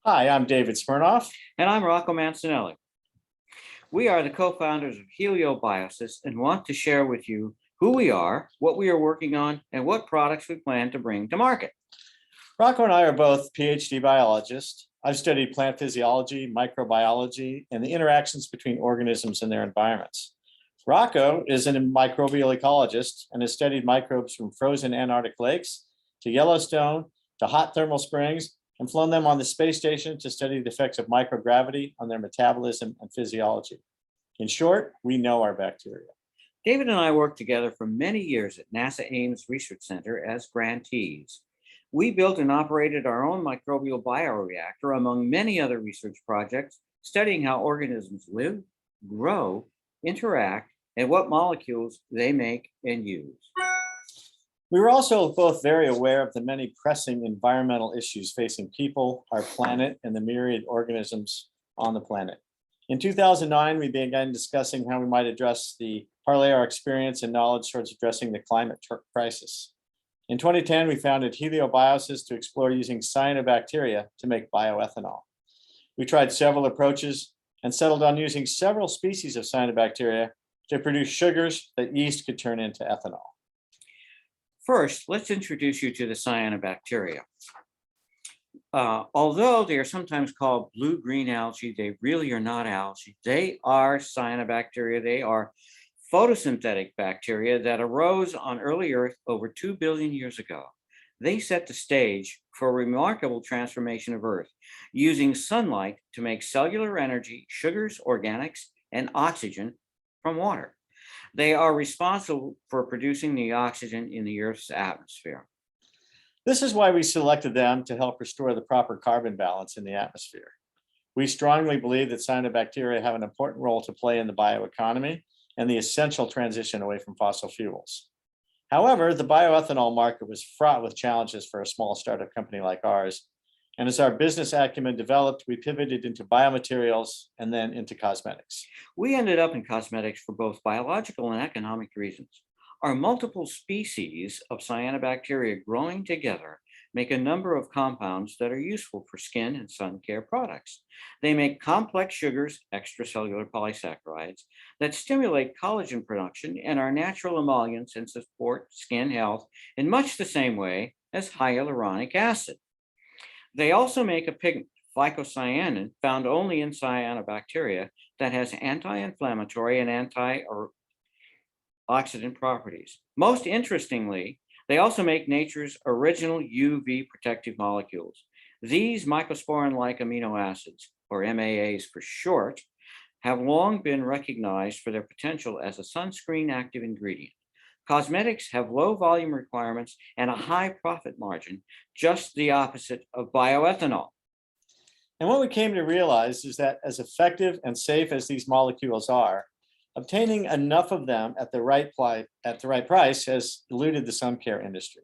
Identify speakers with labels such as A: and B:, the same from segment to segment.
A: Hi, I'm David Smirnoff.
B: And I'm Rocco Mancinelli. We are the co-founders of HelioBioSys and want to share with you who we are, what we are working on, and what products we plan to bring to market.
A: Rocco and I are both PhD biologists. I've studied plant physiology, microbiology, and the interactions between organisms and their environments. Rocco is a microbial ecologist and has studied microbes from frozen Antarctic lakes to Yellowstone to hot thermal springs and flown them on the space station to study the effects of microgravity on their metabolism and physiology. In short, we know our bacteria.
B: David and I worked together for many years at NASA Ames Research Center as grantees. We built and operated our own microbial bioreactor among many other research projects, studying how organisms live, grow, interact, and what molecules they make and use.
A: We were also both very aware of the many pressing environmental issues facing people, our planet, and the myriad organisms on the planet. In 2009, we began discussing how we might parlay our experience and knowledge towards addressing the climate crisis. In 2010, we founded HelioBioSys to explore using cyanobacteria to make bioethanol. We tried several approaches and settled on using several species of cyanobacteria to produce sugars that yeast could turn into ethanol.
B: First, let's introduce you to the cyanobacteria. Although they are sometimes called blue-green algae, they really are not algae. They are cyanobacteria. They are photosynthetic bacteria that arose on early Earth over 2 billion years ago. They set the stage for a remarkable transformation of Earth, using sunlight to make cellular energy, sugars, organics, and oxygen from water. They are responsible for producing the oxygen in the Earth's atmosphere.
A: This is why we selected them to help restore the proper carbon balance in the atmosphere. We strongly believe that cyanobacteria have an important role to play in the bioeconomy and the essential transition away from fossil fuels. However, the bioethanol market was fraught with challenges for a small startup company like ours. And as our business acumen developed, we pivoted into biomaterials and then into cosmetics.
B: We ended up in cosmetics for both biological and economic reasons. Our multiple species of cyanobacteria growing together make a number of compounds that are useful for skin and sun care products. They make complex sugars, extracellular polysaccharides, that stimulate collagen production and are natural emollients and support skin health in much the same way as hyaluronic acid. They also make a pigment, phycocyanin, found only in cyanobacteria, that has anti-inflammatory and antioxidant properties. Most interestingly, they also make nature's original UV protective molecules. These mycosporin-like amino acids, or MAAs for short, have long been recognized for their potential as a sunscreen active ingredient. Cosmetics have low volume requirements and a high profit margin, just the opposite of bioethanol.
A: And what we came to realize is that as effective and safe as these molecules are, obtaining enough of them at the right price has eluded the sun care industry.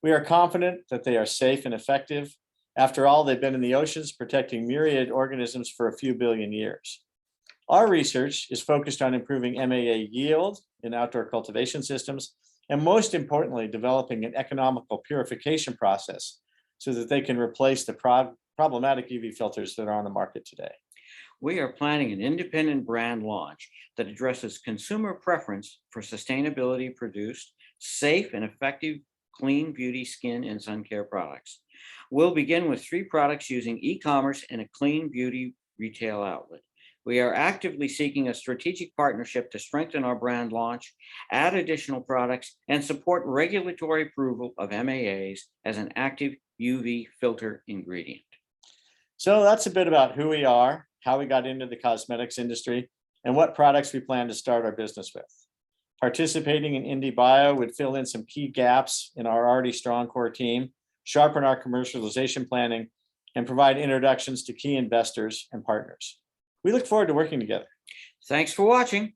A: We are confident that they are safe and effective. After all, they've been in the oceans protecting myriad organisms for a few billion years. Our research is focused on improving MAA yield in outdoor cultivation systems, and most importantly, developing an economical purification process so that they can replace the problematic UV filters that are on the market today.
B: We are planning an independent brand launch that addresses consumer preference for sustainability produced, safe and effective, clean beauty, skin, and sun care products. We'll begin with 3 products using e-commerce and a clean beauty retail outlet. We are actively seeking a strategic partnership to strengthen our brand launch, add additional products, and support regulatory approval of MAAs as an active UV filter ingredient.
A: So that's a bit about who we are, how we got into the cosmetics industry, and what products we plan to start our business with. Participating in Indie Bio would fill in some key gaps in our already strong core team, sharpen our commercialization planning, and provide introductions to key investors and partners. We look forward to working together.
B: Thanks for watching.